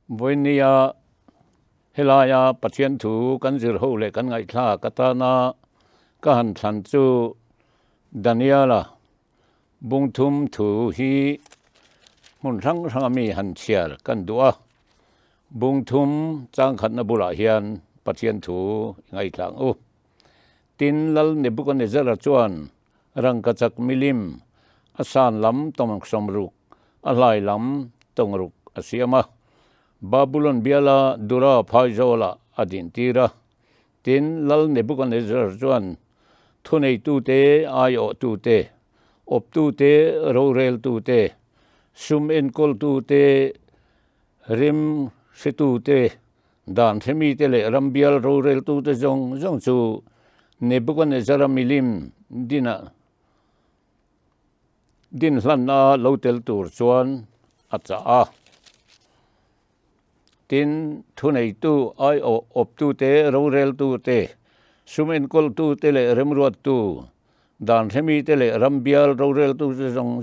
Voinia helaya pathian thu kan zir ho le kan ngai thla katana ka han than chu Daniela bungthum thu hi mun rang mi han chiar kan dua bungthum chang khat na bula hian pathian thu ngai tlang u tin lal Nebuchadnezzar chuan rang ka chak milim asan lam tong somruk alai lam tongruk asiama Babylon biala dura phaizola adin tira tin lal Nebuchadnezzar chuan thunei tu te ayo tu te op tu te rorel tu te sum en kol tu te rim situ te dan themi te le rambial rorel tu te jong chu Nebuchadnezzar milim din hlan na lotel tur chuan acha a tin thunei tu ai op tu te rorel tu te sumen kol tu te le remruat tu dan themi te le rambial rorel tu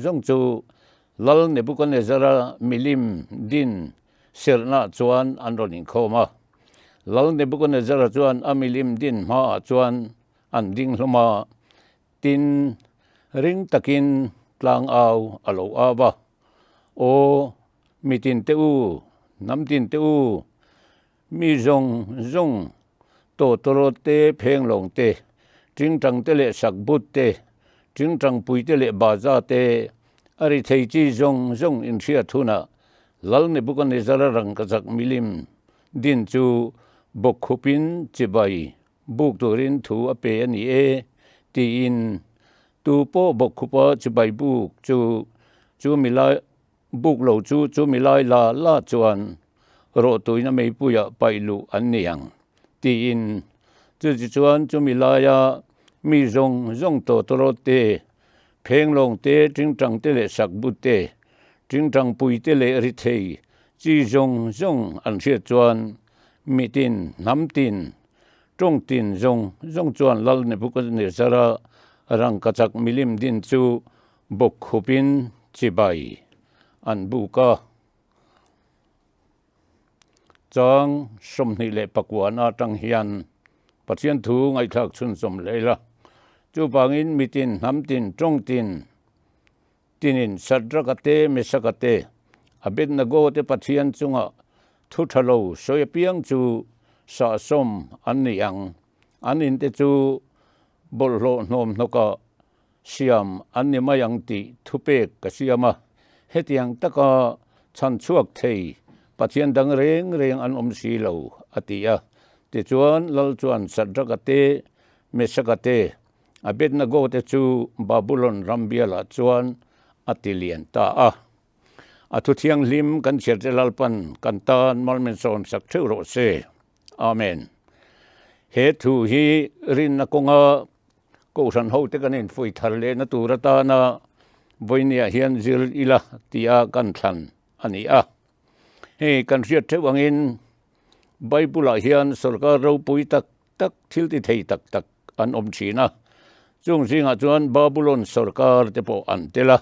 jong chu lal Nebuchadnezzar milim din serna chuan anronin khoma lal Nebuchadnezzar chuan amilim din ma chuan an ding hloma tin ring takin tlang au alo aba o mitin te u namtin te u mi zong to torote phenglong te tingtang te le sakbut te tingtang pui te le baza te ari thei chi zong in thia thuna lal Nebuchadnezzar rang kachak milim din chu bokhupin chibai buk turin thu ape ani e ti in tu po bokhupa chibai buk chu milai buk lo chu milai la chuan ro tuina mei puya pailu anniang ti in chuan chu milaya mi zong to torote phenglong te tingtang te le sakbut te tingtang pui te le ri thei chi zong an thia chuan mitin namtin tongtin zong chuan lal Nebuchadnezzar rang kachak milim din chu bokhupin chibai an buka chang somni le pakwana tang hian pathian thu ngai thak chun som leila chu bangin mitin namtin tongtin tinin sadrakate mesakate Abednego te pathian chunga thu thalo soya piang chu sa som anniang anin te chu bollo nom noka siam annimayang ti thupe ka siama hetiang taka chan chuak thei pathian dang reng an si lo atia te chuan lal chuan sadrakate mesakate Abednego te chu Babylon rambiala chuan atilian ta atu thiang lim kan chertelalpan kan tan malmen son sak thuro se amen he thu hi rin na konga ko san ho te kanin foi tharle na turata na voinia hian zil ila tia kan thlan ani he kan riat thewangin Bible hian sarkar ro pui tak thil ti thei tak an china chung singa chuan Babylon sarkar te po antela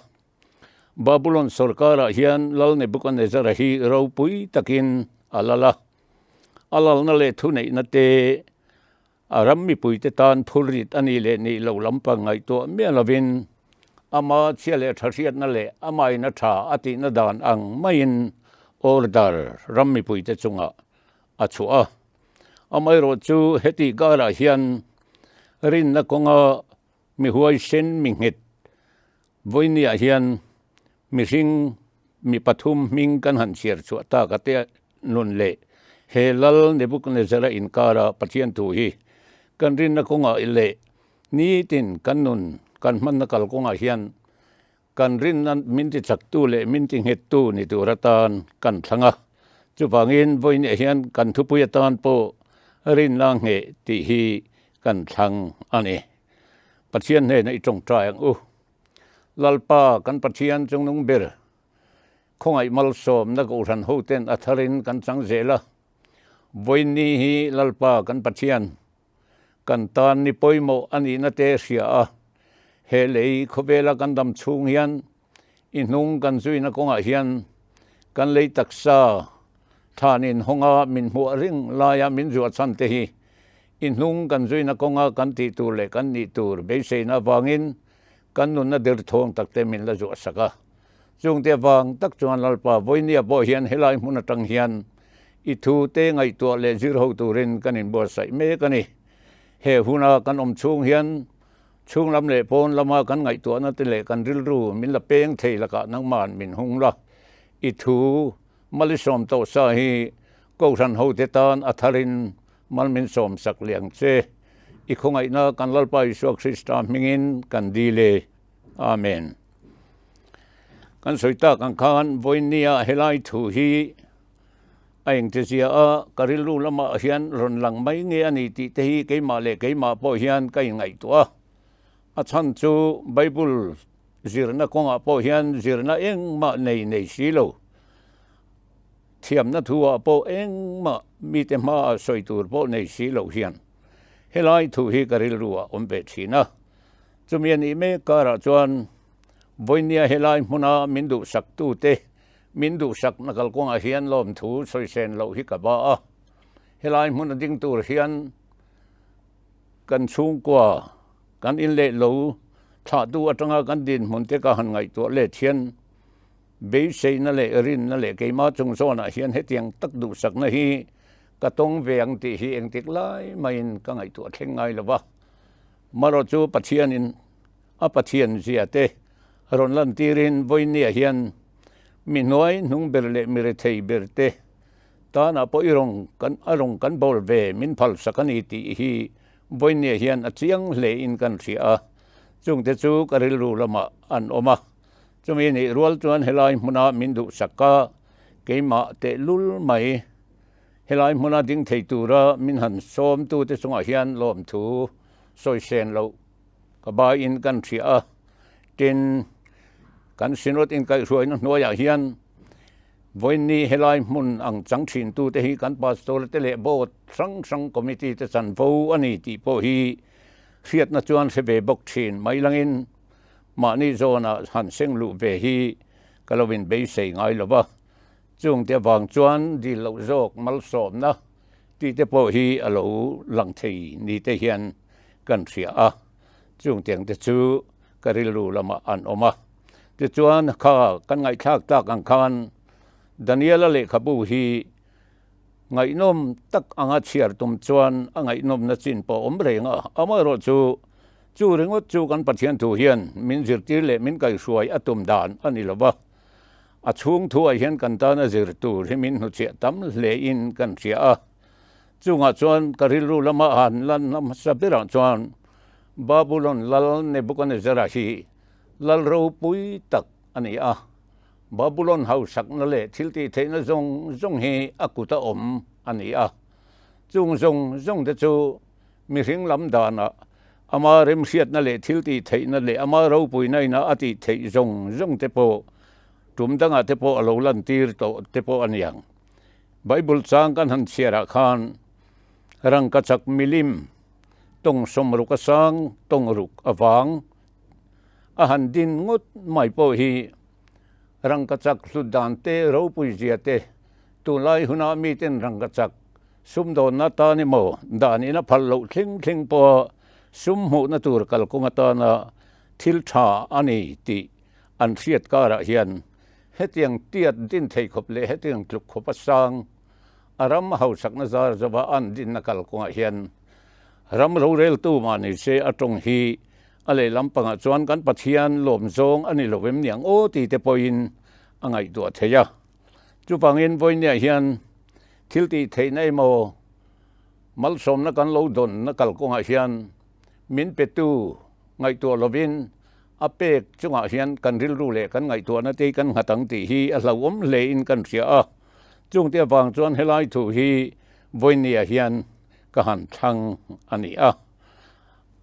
Babylon sarkara hian lal Nebuchadnezzar hi ro pui takin alal na le thunei na te aram mi pui te tan phurit ani le ni lo lampang ngai to melavin ama chele thariat na le amai na tha ati na dan ang main order ram mi pui te chunga achua amai ro chu heti gara hian rin na konga mi huai sen mi nget voinia hian mi pathum ming kan han chiar chu ta ka te nun le helal Nebuchadnezzar in kara pathian thu hi kan rin na konga ile ni tin kan nun kan man na kal konga hian kan rin nan min ti chak tu le min ti het tu ni turatan kan thanga chu bangin voin hian kan thu puya tan po rin lang he ti hi kan thang ani pathian ne nei tong trai ang lalpa kan pathian chung nung ber khongai mal som na ko ran ho ten atharin kan chang zela voini hi lalpa kan pathian kan tan ni poimo ani na te sia he lei khobela kan dam chung hian inung kan zui na konga hian kan lei taksa ทานินหงามินหัวริงลายามินจวดสันเตหีอินหุงกันจุยนักงากันติตูเลกันนิตูร์เบเซนาวางินกันนุนนาเดือดทองตักเตมินละจวดสักจงเตวางตักจวนลลปาบอยเนียบ่เฮียนเฮลายมุนตังเฮียนอิทูเตงไอตัวเลจิรหูตูรินกันอินบ่ใส่เมกันนี่เฮหุนากันชุงเฮียนชุงลำเลปนละมากันไงตัวนั่นเตเลกันริลรูมินละเปงเทละกะนังมานมินหุงละอิทูมลิสอมโตซาฮีกูทันหูเตตานอัทรินมันมินสมสักเลียงเซอีคงไอนากันลลปาอิสุคริสตามิงินกันดีเลอาเมนกันสุยตากันคานวอยเนียเฮลายทูฮีไอ้ยังจะเสียกริลูละมาเฮียนรนหลังไม่เงียนี่ติเตฮีเกมาเลเกมาปอเฮียนก็ยังไงตัวอาชันจูไบเบิลจิรนะกงอาปอเฮียนจิรนะเองมาในสิโลเทียมนะทัวปอเองมามีแต่มาสอยตัวปอในสิโลเฮียนเฮลายทูฮีกริลูอมเบชีนะจุมีนอีเมการะจวนวอยเนียเฮลายมุนามินดุสักตูเตมินดุสักนักลกงอาเฮียนลมถูสอยเซนโลฮิกบ้าเฮลายมุนดิ้งตูเฮียนกันสูงกว่ากันอินเลโลถ้าดูอัตงากันดินมุนเตกะหันไงตัวเลเทียนเบยเซนั่นเลรินนั่นเลเกมาจงโซนะเฮียนเฮตียงตักดุสักนะฮีกะตงเวียงติฮีเองติกไลไม่อินกังไงตัวเทงไงละวะมารจูปัทเทียนินปัทเทียนเสียเตรอนลันตีรินวอยเนียเฮียนมีน้อยนุ่งเบลเลมิเรเทยเบรเตตานาปอยรงกันบอลเวมินพัลสักนิติฮีวอยเนียเฮียนอเจียงเลอินกันเสียจุงเตจูกริลรูละมาอันอมาจุมีนี่รัวจวนเฮลายมุนามินดุสักกะเกมาเตลุลไม่เฮลายมุนาดิ้งเทตูระมินหันโสมตูเตสงอาเฮียนลมถูสอยเซนโลกบาอินกันเสียตินกันสินรถอินไกรวยนัวอยากเฮียนวันนี้เฮลายมุนอังจังชินตูเตฮีกันปาสโตรเตเลโบสังคอมมิตี้เตสันฟูอันนี้ที่พอฮีเสียดนัจวนเสเบบกชินไม่ลังอินมานี่โซนะหันเซงลูเวฮีกลวินเบยเซงไงหรอวะจุงเตวางจวนดีเหลาโจกมัลสอมนะที่เตพอฮีอโลหลังทีนี่เตเฮียนกันเสียจุงเตียงเตจูกริลูละมาอันออกมาติจวนข้ากันไงชักตากังคานดานิเอลเลขบูฮีไงนมตักอังอาเชียร์ตุมจวนไงนมนัจินปออมเรงอามารจูเรงจูกันปัจเจียนทูเฮียนมินจิรติเลมินไกสวยอตุมดานอันนี้ละวะช่วงทัวเฮียนกันตานะจิรตูที่มินหุเจียตั้มเลอินกันเสียจูงจวนกริลูละมาอันลันน้ำสับเดรังจวนบาบูลอนลลเนบุกันเจราชีลลรูปุยตักอันนี้บาบูลอนเฮาสักนั่นแหละทิลตีเทนจงเฮอกุตาอมอันนี้จงเดจูมีสิ่งลำดานะอามาเริมเสียดนั่นแหละทิลตีเทนั่นแหละอามารูปุยนั่นนะอติเทจงเตโปตุมดังเตโปอโลลันตีร์โตเตโปอันยังไบเบิลสร้างกันหันเสียระคานรังกัจักมิลิมตงสมรุกสังตงรุกอวังอาหารดินงดไม่พอฮีรังกัจักสุดานเตรูปุยเจียเตตุไลหุนามีเต็นรังกัจักซุมโดนนาตานิโมดานินะพัลลุทิ้งปอซุมหูนตูรกัลกุงตานะทิลชาอันนี้ติอันเสียดการะเฮียนเฮตียงเตียดดินเทขบเลเฮตียงกลุกขบสังอารามเฮาสักนซาร์จะว่าอันดินนักกัลกุงเฮียนรำรู้เร็วตู้มานี่เสียตรงฮีอะไรลำปังจวนกันปัทยานลมซงอันนี้ลมเนียงโอตีเตปอินอังไงตัวเทียจูปังอินปอยเนี่ยเฮียนทิลตีเทนไอโมมัลสมนักกันโลดนนักกัลกงเฮียนมินเปตูไงตัวลวินอเปกจุงเฮียนกันริลรูเลกันไงตัวนั่นตีกันหัตังตีฮีอัลลอมเลอินกันเสียจุงเตียฟังจวนเฮลัยถูฮีปอยเนี่ยเฮียนก็หันทางอันนี้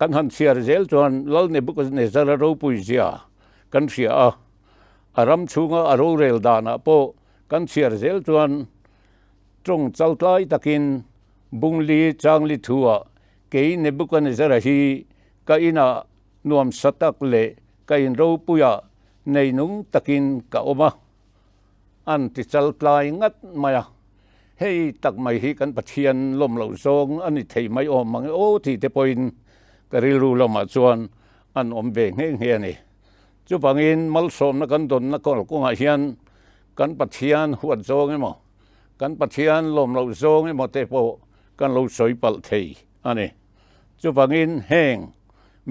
กันหันเสียเจลจวนลลเนบุกเนซารารูปุยเสียกันเสียอารมณ์ชุงอารมณ์เรลดานะโปกันเสียเจลจวนตรงเจ้าใต้ตะกินบุงลีจางลีทัวเกยเนบุกเนซาราฮีก็อินะนวมสตักเลก็อินรูปุยในนุ่งตะกินก็ออกมาอันที่เจ้าใต้งัดมา ให้ตักไม่hi kan pathian lom lo zong ani thei mai om mang o thi te poin ka ril ru lo ma chuan an om ve nge nge ni chu bangin mal som na kan don na kol ko nga hian kan pathian huat zong emo kan pathian lom lo zong emo te po kan lo soi pal thei ani chu bangin heng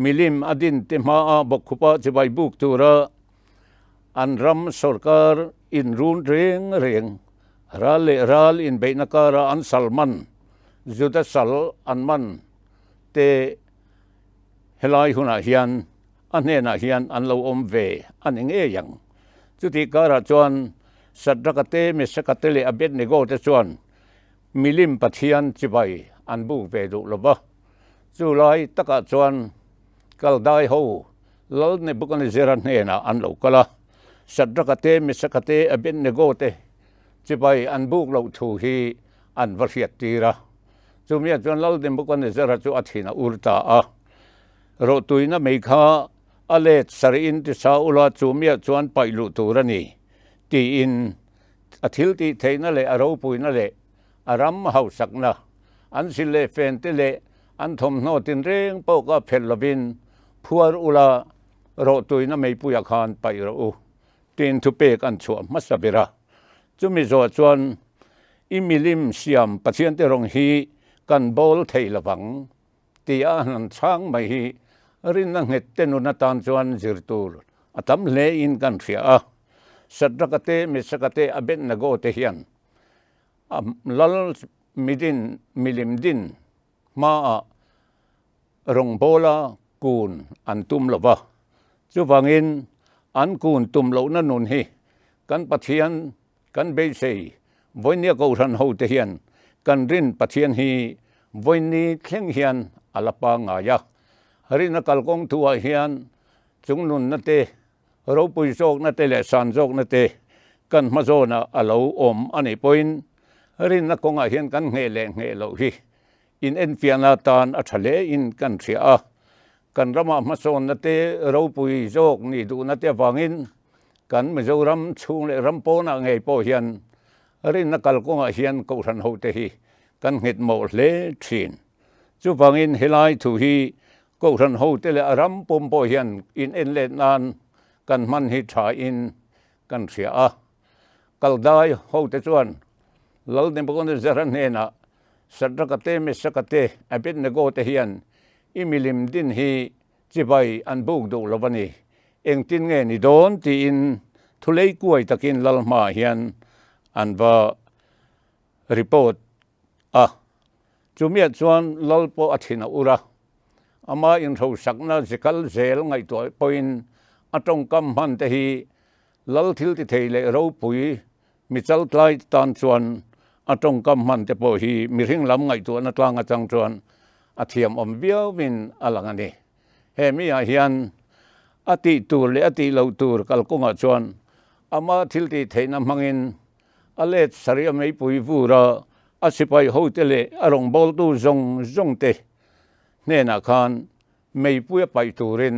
milim adin te ma a bokhupa che bai buk tura an ram sarkar in run reng ral in beinakara an salman juda sal an man te helai huna hian anena hian an lo om ve an eng e yang chuti kara chuan sadrakate mesakatele abet nego te chuan milim pathian chibai an bu ve du loba chulai taka chuan kaldai ho lal ne bukan zeran hena an lo kala sadrakate mesakate abet nego te chibai an buk lo thu hi an varhiat tira chumia chuan lal dem bukan zera chu athina urta a ro tuina meikha alet sarin ti saula chumia chuan pailu turani ti in athil ti theina le aro puina le aram hau sakna an sile fen te le an thom no tin reng po ka phellovin phuar ula ro tuina meipuya khan pai ro tin thu pek an chu masabira chumi zo chuan imilim siam pathian te rong hi kan bol thei lawang ti a han chang mai hi rin na nget te nu na tan chuan zirtur atam le in kan thia a sadrakate mesakate abet na go te hian lal midin milim din ma a rong bola kun an tum lova chu wangin an kun tum lo na nun hi kan pathian kan be sei voinia ko ran ho te hian kan rin pathian hi voini thleng hian alapa nga ya harina kalkong tua hian chungnun na te ro pui sok na te le san jok na te kan mazona alo om ani point rin na konga hian kan nge le nge lo hi in enfiana tan athale in kan thia kan rama mason na te ro pui jok ni du na te wangin kan mizoram chung le rampo na ngei po hian rin na kalkonga hian ko ran ho te hi kan ngit mo le thin chu wangin helai thu hi ko ran ho te le aram pom po hian in en le nan kan man hi tha in kan thia a kaldai ho te chuan lal dem pon zeran hena sadrakate mesakate abet nego te hian imilim din hi chibai an buk do lovani engtin nge ni don ti in thulei kuai takin lalma hian anwa report chumia chuan lalpo athina ura ama in tho sakna zikal zel ngai to point atong kam man te hi lal thil ti theile ro pui michal tlai tan chuan atong kam man te po hi miring lam ngai to na tlanga chang chuan athiam om viawin alangani he mi a hian ati tur le ati lo tur kalkonga chuan ama thil ti theina mangin alet saria mei pui vura asipai hotele arong bol tu zong te nena khan mei pui pai turin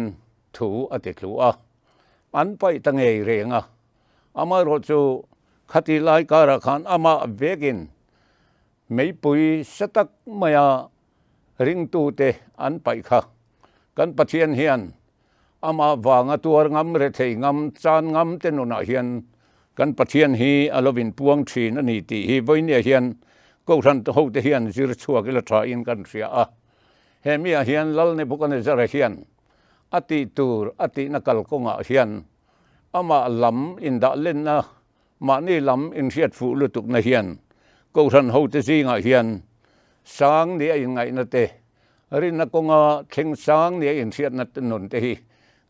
thu atiklu a an pai tangei renga ama ro chu khati lai kara khan ama vegin mei pui satak maya ring tu te an pai kha kan pathian hian ama wanga tuar ngam re thei ngam chan ngam te nu na hian kan pathian hi alovin puang thin ani ti hi voinia hian ko ran to ho te hian zir chuak ila tha in kan ria a he mi a hian lal ne bukan zara hian ati tur ati nakal konga hian ama lam in da len na ma ni lam in hiat fu lutuk na hian ko ran ho te zinga hian sang ni ai ngai na te rin na konga theng sang ni in hiat na nun te hi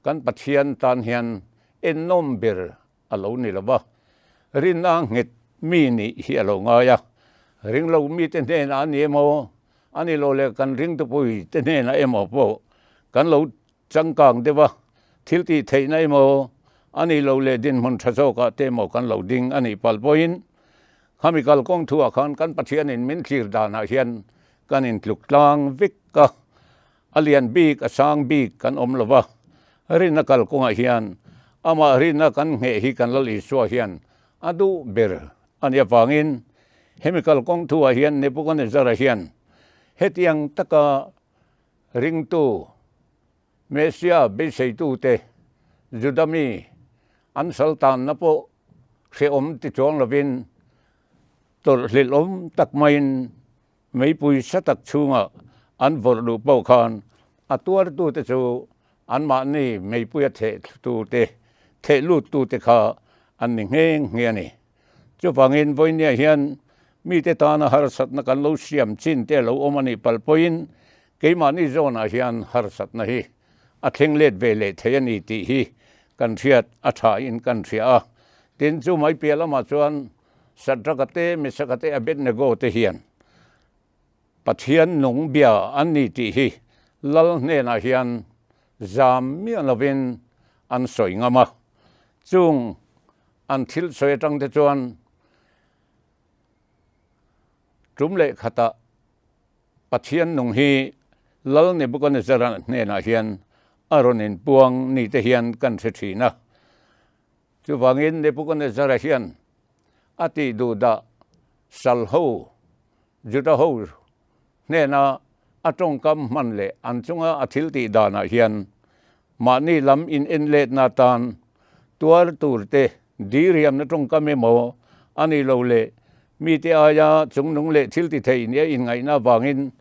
kan pathian tan hian en nom ber alo ni laba rin na nget mi ni hi alo nga ya ring lo mi te ne na ni mo ani lo le kan ring tu pui te ne na emo po kan lo changkang de ba thil ti thei nai mo ani lo le din mon thaso ka te mo kan lo ding ani pal poin chemical kong thua khan kan pathian in min thlir da na hian kan in tluk tlang vik ka alian bik asang bik kan om lova rin na kal konga hian ama rin na kan nge hi kan lal iswa hian adu ber ania wangin chemical kong thu hian Nebuchadnezzar hian hetiang taka ring tu Mesia besei tu te Judami an sultan na po seom ti chong lovin tor lilom tak main mai pui satak chunga an vordu pau khan atuar tu te chu an ma ni mai pui the tu te the lut tu te kha an ning heng nge ni chu bangin voinia hian mi te ta na har sat na kan lo siam chin te lo omani palpoin keima ni zona hian har sat na hi a thenglet ve le theyani ti hi kan thiat a tha in kan thia tin chu mai pela ma chuan sadrakate misakate Abednego te hian pathian nung bia an ni ti hi lal ne na hian zam mi lovin an soi ngama chung an thil soi tang te chuan trumle khata pathian nung hi lal Nebuchadnezzar ne na hian aronin puang ni te hian kan se thina chu wangin Nebuchadnezzar hian ati du da sal ho juda ho ne na atong kam man le an chunga athil ti dana hian mani lam in inlet na tan tuar turte diriam na tong kam mo ani lo le mi te aya chung nung le thil ti thei ne in ngai na wangin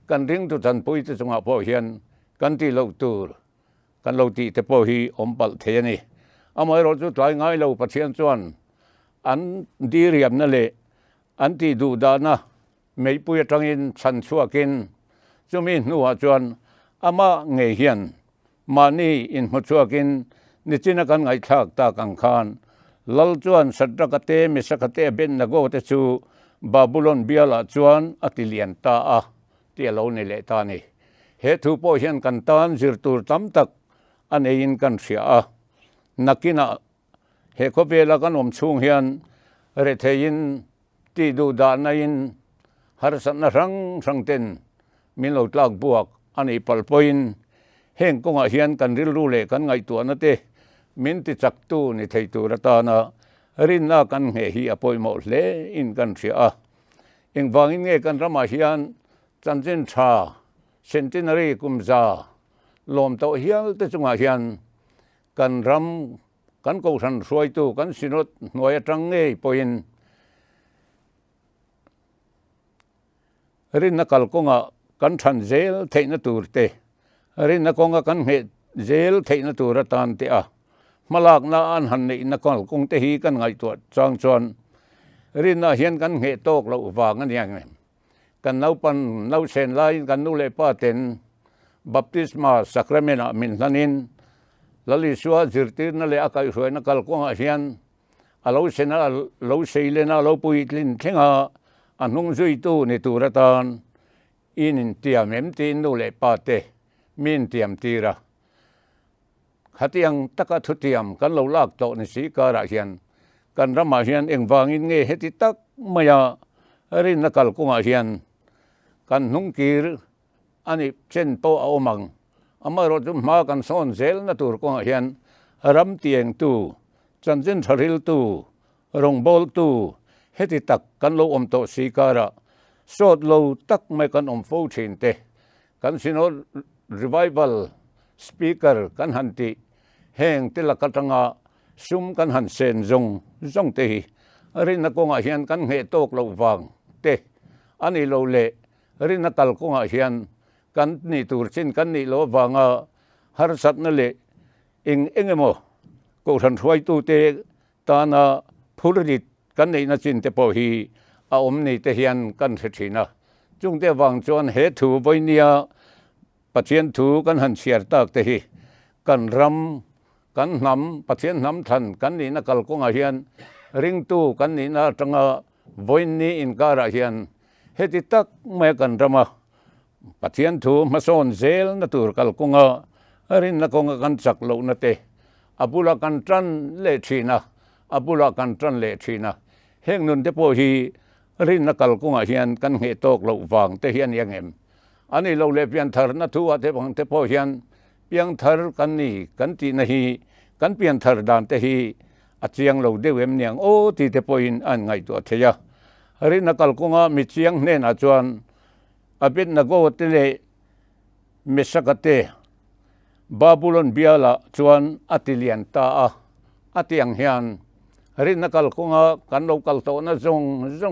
kan ring tu chan pui te chunga po hian kan ti lo tur kan lo ti te po hi ompal the ni amai ro chu tlai ngai lo pathian chuan an diriam na le an ti du da na mei pui atangin chan chuakin chumi nuwa chuan ama nge hian mani in mu chuakin nichina kan ngai thak ta kang khan lal chuan sadrakate misakate Abednego te chu Babylon biala chuan atilian ta a ti lo ni le ta ni he thu po hian kan tan zir tur tam tak anein kan sia a nakina he ko bela kan om chung hian re thein ti du da na in har san na rang ten min lo tlak buak ani palpoin heng konga hian kan ril ru le kan ngai tu na te min ti chak tu ni thei tu ra ta na rin na kan nge hi apoi mo hle in kan sia a eng wangin nge kan rama hian chanjin tha centenary kumza lom to hial te chunga hian kan ram kan ko san suai tu kan sinot noya tang nge poin rin na kal konga kan than zel theina turte rin na konga kan he zel theina tura tan te a malak na an han nei na kal kong te hi kan ngai tu chang chuan rin na hian kan he tok lo wang an yang kan nau pan nau sen lai kan nu le pa ten baptisma sacramenta min lanin lali suwa zirtir na le akai suai na kal konga hian alo sena lo seile na lo pui tlin thenga anung zui tu ni turatan in tiam em tin nu le pa te min tiam tira khatiang taka thutiam kan lo lak to ni si ka ra hian kan rama hian eng wangin nge heti tak maya rin na kal konga hian kan nung kir ani chen po a omang amaro chu ma kan son zel na tur konga hian ram tieng tu chanjin tharil tu rongbol tu heti tak kan lo om to sikara sot lo tak mai kan om fo thin te kan sino revival speaker kan hanti heng tila katanga sum kan han sen zong te hi rin na konga hian kan nge tok lo wang te ani lo le rin na kal konga hian kan ni tur chin kan ni lo wanga har sat na le engemo ko than thoi tu te ta na phurit kan nei na chin te po hi a om nei te hian kan se thina chung te wang chuan he thu boinia pathian thu kan han siar tak te hi kan ram kan nam pathian nam than kan ni na kal konga hian ring tu kan ni na tanga voini in kara hian heti tak me kan rama pathian thu mason zel na tur kal konga rin na konga kan chak lo na te abula kan tran le thina abula kan tran le thina heng nun te po hi rin na kal konga hian kan nge tok lo wang te hian yang em ani lo le pian thar na thu ate bang te po hian piang thar kan ni kan ti na hi kan pian thar dan te hi achiang lo deuem niang o ti te po in an ngai to theya รินักลกงามิเชียงเนนอาจวนอบิดนโกติเลมิสกเตบาบูลอนเบียละจวนอติเลียนตาอติยังเฮียนรินักลกงากันโลกัลโตนะจ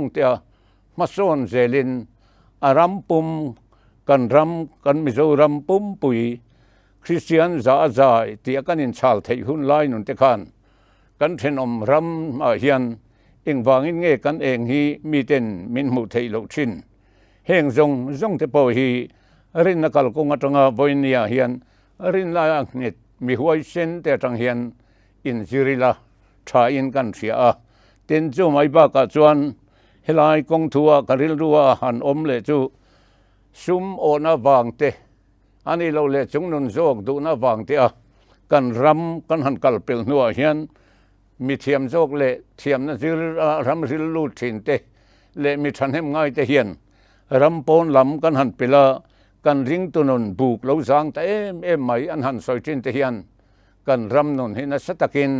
งเตียมาโซนเซลินอารัมปุมกันมิโซรัมปุมปุยคริสเตียนจะใจที่กันอินชาลไทยหุ่นไลนุนเตคันกันเทนอมรัมอาเฮียนอิงวางอินเงกันเองฮีมีเต็นมินมุไทยโลชินเฮงจงเตปอฮีรินนักลกงาตรงาบอยเนียเฮียนรินลาเนตมีหัวเส้นแต่จังเฮียนอินซิริลาชาอินกันเสียเต็นจูไม่บ้ากะจวนเฮลายกงทัวกะริลรัวหันอมเลจูซุมโอนาบางเตอันนี้เราเลจงนุนโจกดูนาบางเตกันรำกันหันกัลเปิลนัวเฮียนมีเทียมโจกเลเทียมนะซิลรำซิลลูทินเตเลมีทันเฮมง่ายเตเฮียนรำปนลำกันหันเปลากันริงตุนนบุกเราจางแต่เอ็มไม่อันหันสอยจินเตเฮียนกันรำนนเฮนัสตะกิน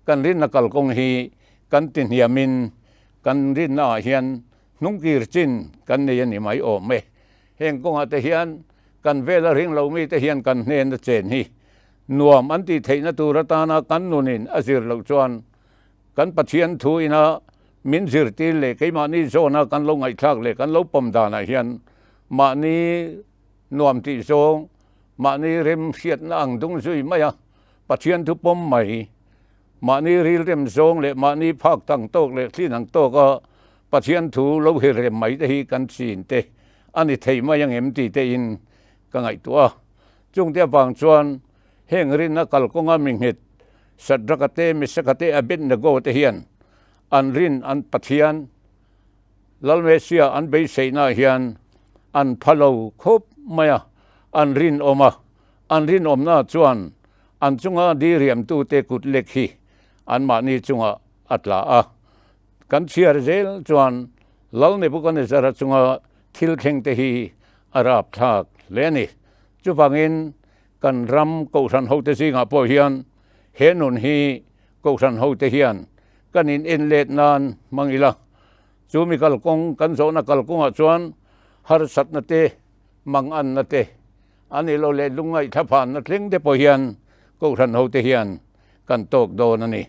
กันรินนักลกงฮีกันตินเฮียมินกันรินนาเฮียนนุงกีรจินกันเนียนไม่โอเมเฮงกงอาเตเฮียนกันเวลาริงเรามีเตเฮียนกันเนนเจนฮีนัวมันติเทนตูรตานากันนุนินอซิรเราจวนกันปัจเจียนทุยนะมินซิรติเลกมานีโซนากันลงไอทักเลกันลบปมดานาเฮียนมานีนวมติโซมานีเรมเสียดนางดุงซุยไม่อะปัจเจียนทุปมไม่มานีริลเรมโซงเลมานีภาคตั้งโตกเลที่นังโตก็ปัจเจียนทุเราเฮเรมไม่ได้กันสินเตอันนี้ไทยมายังเอ็มตีเตอินกังไอตัวจงเตียบางส่วนเฮงรินนักลกงามิงหิดสัดรักเตมิสกเตอบินนโกเตเฮียนอันรินอันปัทเฮียนลลเมเซียอันเบยเซนาเฮียนอันพะโลคบมายอันรินอมาอันรินอมนาจวนอันจุงอาดีเรียมตูเตกุดเล็กฮีอันมานีจุงอาอัตลากันเชียร์เซลจวนลลเนบุกันเนซาระจุงอาทิลเข่งเตฮีอาราบทักเลนี่จุบังอินกันรำกูสันโฮเตซิงาโปเฮียนเฮนุนฮีกูสันโฮเตเฮียนกันอินเลดนานมังอิละจูมิกัลกงกันโซนักกัลกงอาจวนฮาร์สัตนเตมังอันนเตอันนี้เราเลลุงไอทัพานนัดเล็งเตโปเฮียนกูสันโฮเตเฮียนกันโตกโดนันนี่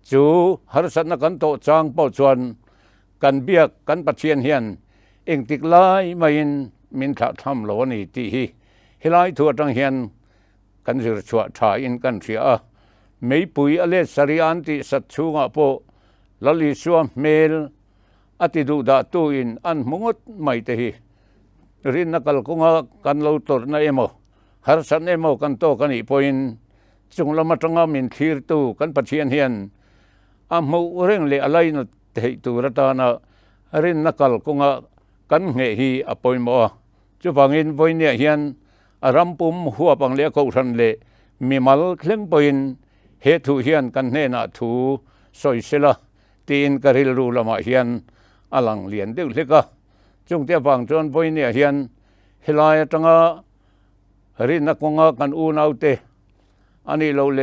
จูฮาร์สัตนกันโตจางเป้าจวนกันเบียกกันปัจเจียนเฮียนเองติกไลมาอินมินถาทำโลนี่ตีฮีเฮไลทัวตังเฮียนกันสิรชัวชาอินกันเสียไม่ปุยอเลสริอันติสัตชูงาโปลลิชัวเมลอติดูดาตูอินอันมุงดไม่เตฮีรินนักลกงากันเราตรนาเอโมฮาร์สันเอโมกันโตกันอีปอินจงละมาตรงามินทีร์ตูกันปัจเจียนเฮียนมูเร่งเลอะไรนเตหิตูรตานารินนักลกงากันเงฮีอปอยโมจุฟังอินปอยเนียเฮียนอารัมปุมหัวปังเลกูทันเลมีมัลเคลงปอยนเฮตุเฮียนกันเนนาทูสอยเสละตีนกะริลรูละมาเฮียนอลังเลียนเด็กเล็กจงเตียฟังจนปอยเนียเฮียนเฮลายตังอารินนักงากันอูนาวเตอันนี้เราเล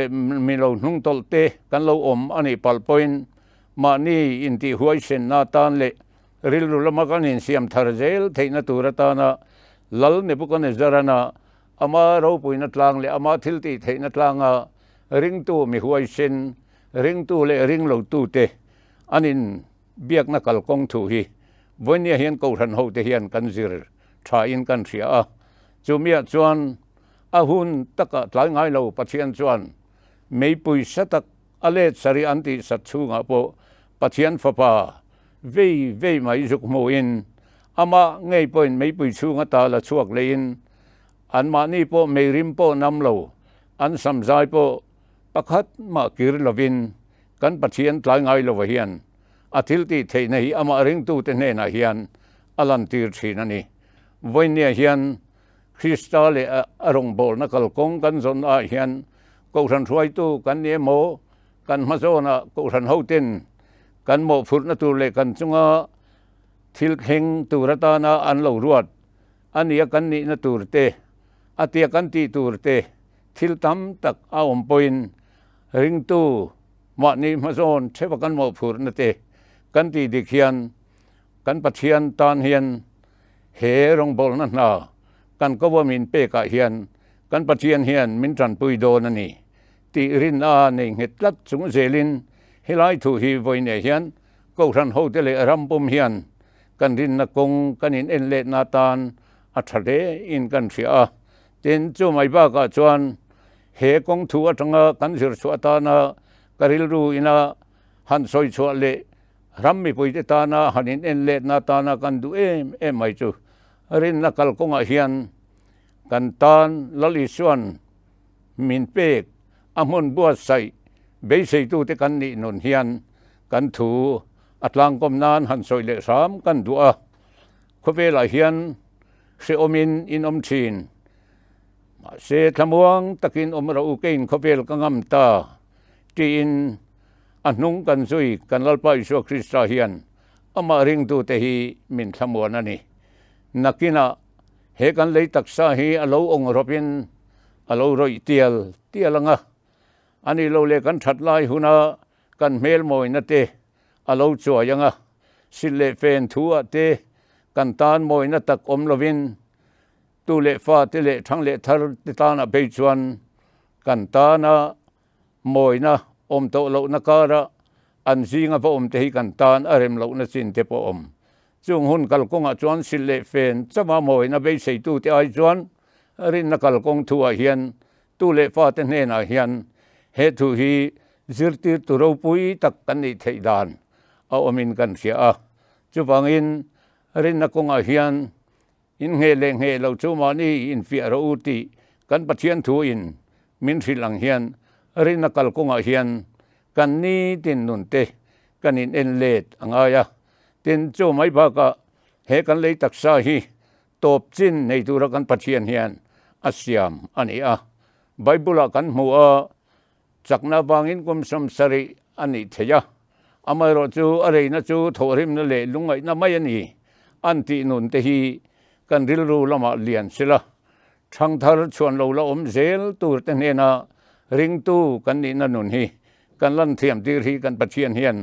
มีเรานุ่งตลเตกันเราอมอันนี้ปัลปอยนมานี่อินที่หัวเส้นนาตานเลริลรูละมากันอินเสียมทาร์เซลเทนตูรตานาลลเนบุกันเจรานาอามาเราปุยนัดลางเลอามาทิลตีเทนัดลางริงตู้มีหัวเส้นริงตู้เลริงเหลาตู้เตอันนี้เบียกนักลกงถูฮีวันนี้เห็นกูทันโฮเตเฮียนกันซิรชาอินกันเสียจูเมียจวนอาหุนตะกะหลายง่ายเราปัจเจียนจวนไม่ปุยสัตอเลสริอันติสัตชูงาโปปัจเจียนฟ้าเว่ไม่จุกโมอินอามาไงปอยไม่ปุยชูงตาละชวกเลนอันมานี่โปไม่ริมโปน้ำเหลาอันสำใจโปประคัดมากิรลวินกันปัจเจียนหลายง่ายเราเฮียนอาทิลตีเทนฮีอามาริงตูเตเนนาเฮียนอลันตีร์ชีนันนี่วันนี้เฮียนคริสตัลเลอารมณ์โบลนักลกงกันสนอาเฮียนกูทันช่วยตู้กันเนโมกันมาโซนะกูทันเฮาตินกันโมฟุตนัตูเลกันจุงอาทิลเข่งตูรตานาอันเหลารวดอันนี้กันนี่นัตูรเตอาเตียกันตีตูรเตทิลตั้มตักเอาอมปอยนริงตูมานี่มาโซนเชฟกันโมฟุตนัเตกันตีดิเขียน กันปะเทียนตอนเฮียนเหรองบลนั่นนากันก็ว่ามินเปกะเฮียนกันปะเทียนเฮียนมินจันปุยโดนั่นนี่ติรินในเฮ็ดลัดสุงเซลินเฮลายถูฮีไว้เนเฮียนก็ทันโฮเตเลรัมปุมเฮียนกันรินนกงกันอินเอ็นเลนาตานอัทเรอินกันเสียเต็นจูไม่บ้ากะจวนเฮกงทัวจังกันสิรสวตานากริลรูอินาหันซอยชัวเลรัมมีปุยเตตานาหันอินเอ็นเลนาตานากันดูไม่จูรินนักลกงเฮียนกันตานลลิสวนมินเปกอมุนบัวใส่เบยใส่ตู้เตกันนี่นนเฮียนกันถูอัตลังกมนานหันซอยเลสามกันดัวคเวลาเฮียนเสอมินอินอมชีนเสทมวงตะกินอมราอุเกนคเวลกังอัมตาจีนอันนุงกันซุยกันลลปาอิสวคริสตาเฮียนอมาริงตูเตฮีมินทมวนันนี่นักกินาเฮกันเลยตักษาฮีอโลองรบินอโลรอยเตียลงอันนี้เราเลกันชัดลายหุนากันเมลมอยนะเตอโลจัวยังสิเลเฟนทัวเตกันตานมอยนะตักอมลวินตูเลฟ้าเตเลทั้งเลทาร์ติตานะเบจวนกันตานะมอยนะอมโตโลนะการะอันซิงะพออมเตหิกันตานอเรมโลนะสินเตปอมจุงหุนกัลกงจวนสิเลเฟนจะมามอยนะเบใส่ตูเตไอจวนรินนักกัลกงทัวเฮียนตูเลฟ้าเตเนนะเฮียนเฮตุฮีซิรติตุโรปุยตักกันนิเทดานเอาอมินกันเสียจุบังอินรินนักกงเฮียนอินเฮเลงเฮเราจูมานีอินฟิอารูติกันปะเทียนทูอินมินสิลังเฮียนรินนักกัลกงเฮียนกันนี้ตินนุนเตกันอินเอ็นเลดอังอายะตินจูไม่บากะเฮกันเลยตักษาฮีตบจินในตุรกันปะเทียนเฮียนอาเซียมอันนี้ไบเบิลกันมัวจากนาบางอินกุมสมสริอันนี้เทียอามารจูอะไรนะจูโทริมนั่นแหละลุงไงน่าไม่ยันนี่อันที่นุนเตฮีกันริลรูละมาเลียนสิละช่างทารชวนเราละอมเซลตูเตเนนาริงตูกันนี่นั่นนุนฮีกันลั่นเทียมตีรีกันปะเทียนเฮียน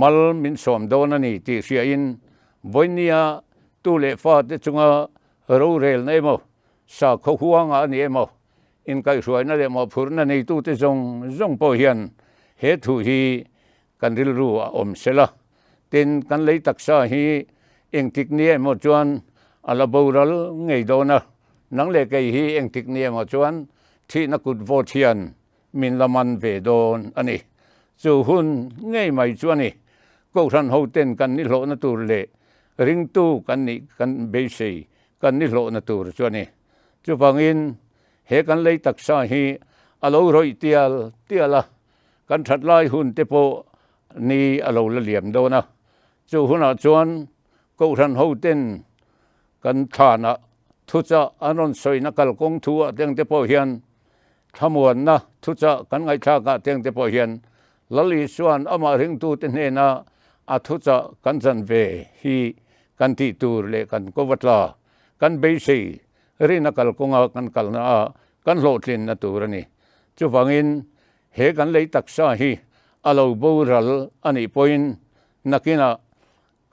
มัลมินสมโดนันนี่ตีเสียอินวันนี้ตูเลฟ้าเตจุงรูเรลนี่มั้งสาขหัวงอันนี้มั้งอินไก่สวยนั่นแหละมาพูดนั่นนี่ตูเตจงโปเฮียนเฮตุฮีกันริลรูอมเสละเต็นกันเลยตักษาฮีเองติกเนียมาจวนอาลาบูรัลไงโดนะนังเล็กฮีเองติกเนียมาจวนที่นักกุดโวเทียนมินละมันเวโดนอันนี้จูหุนไงไม่จวนนี่ก็ทันหูเต้นกันนิโลนตูเล่ริงตูกันนี่กันเบสีกันนิโลนตูจวนนี่จูฟังอินเฮกันเลยตักษาฮีอาลูรอยเตียละกันชัดลายหุ่นเตโปนี่อาลูละเหลี่ยมโดนะจูหุนจวนก็ทันหูเต้นกันฐานะทุจอานนท์สวยนักกัลกงทัวเตียงเตโปเฮียนทำวนนะทุจกันไงชากะเตียงเตโปเฮียนลลิสวนอามาริงตูเตเนนะอาทุจกันจันเวฮีกันติตูร์เลกันกวัตลากันเบสีรินักกัลกงกันกัลนะกันโลดลินนะตูรนี่จูฟังอินเฮกันเลยตักษาฮีอาลูบูรัลอันนี้พอยน์นักินะ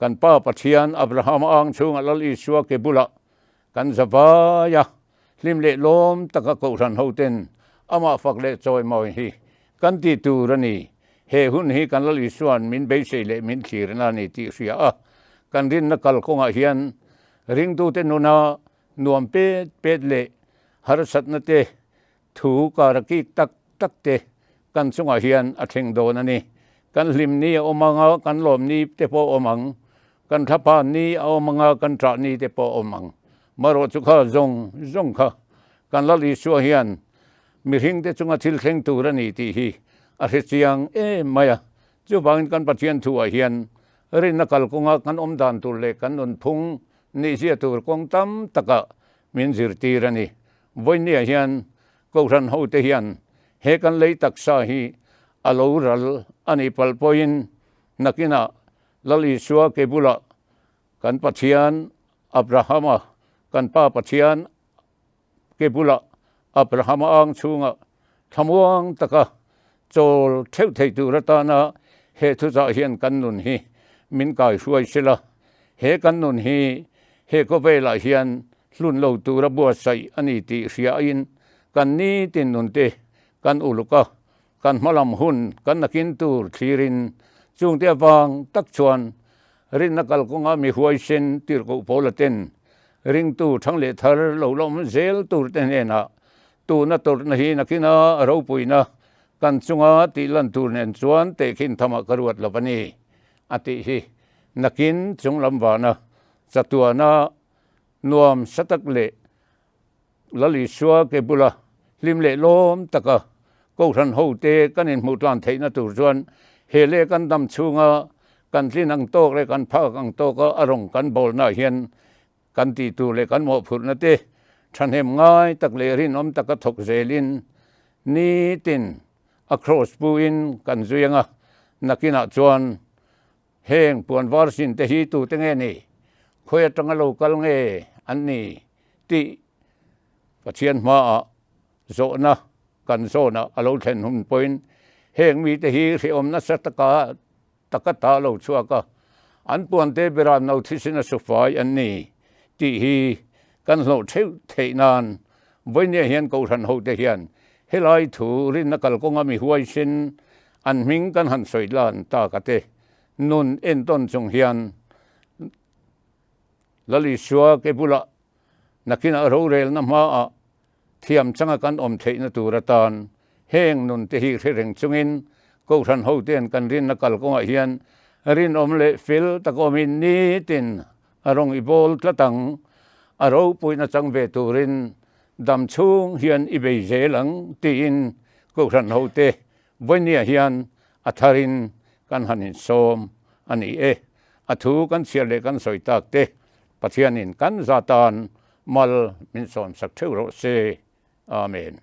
กันป้าปะเทียนอับราฮัมอังชุงอัลลิสวะเกบุละกันสบายะลิมเลลมตะกะกูทันหูเต็นอามาฟักเลจอยมอยฮีกันติตูรนี่เฮหุนฮีกันลลิสวนมินเบเซเลมินขีรนานี่ติเสียกันรินนักกัลกงเฮียนริงตูเตนุนานวมเป็ดเลหารสัตนเตถูการกิกตักเตกันสุงเฮียนอเทงโดนันนี่กันลิมนี้อมังกันลมนี้เตโปอมังกันทัพานนี้เอามังกันตรานี้เตโปอมังมารจุข้าจงข้ากันลลิสวเฮียนมีหิงเตจุงทิลเทงตูรนี่ตีฮีอาเซียงไม่จูบางกันปะเทียนทัวเฮียนรินนักกัลกงกันอมดานตุเลกันนนพุงนี่เสียตูกงตั้มตะกะมินจิรตีรนี่วันนี้เฮียนก็ทันหูเทียนเฮกันเลยตักษาฮีอาลูรัลอันนี้พัลปอยน์นักินะลลิสวะเกบุละกันปะเทียนอับราฮัมกันป้าปะเทียนเกบุละอับราฮัมอังชุงทำวงตะกะโจลเทวเทตูรตานะเฮตุจะเฮียนกันนุนฮีมินกายช่วยสิละ he kan nun hi he ko vela hian hlun lo tu ra bua sai ani ti ria in kan ni tin nun te kan uluka kan malam hun kan nakin tur thirin chung te wang tak chuan rin nakal ko nga mi huai sen tir ko polaten ring tu thang le thar lo lom zel tur te ne na tu na tur na hi nakina ro puina kan chunga ti lan tur nen chuan te khin thama karuat lawani ati hi nakin chung lam wana chatuana nuam satak le lali suwa ke bula lim le lom taka ko than ho te kanin mu tlan theina tur chuan hele kan dam chunga kan tlinang tok le kan phak ang tok arong kan bol na hian kan ti tu le kan mo phur na te thanem ngai tak le rin om taka thok zelin ni tin across puin kan zuanga nakina chuan heng puan war sin te hi tu te nge ni khoya tanga local nge an ni ti pathian ma zo na kan zo na alo thlen hun point heng mi te hi ri om na sataka takata lo chuaka an puan te beram no thisina sufai an ni ti hi kan lo theu theinan voine hian ko than ho te hian helai thu rin nakal ko nga mi huai sin an ming kan han soilan ta ka te nun en ton chung hian lali suwa ke bula nakina ro rel na ma a thiam changa kan om theina turatan heng nun te hi reng chungin ko than ho ten kan rin nakal ko nga hian rin om le fil takomin ni tin arong ibol tlatang aro puina chang ve turin dam chung hian ibei zelang tin ko than ho te voinia hian atharin kan hanin som ani athu kan sial le kan soitak te pathianin kan zatan mal min som sak theu ro se amen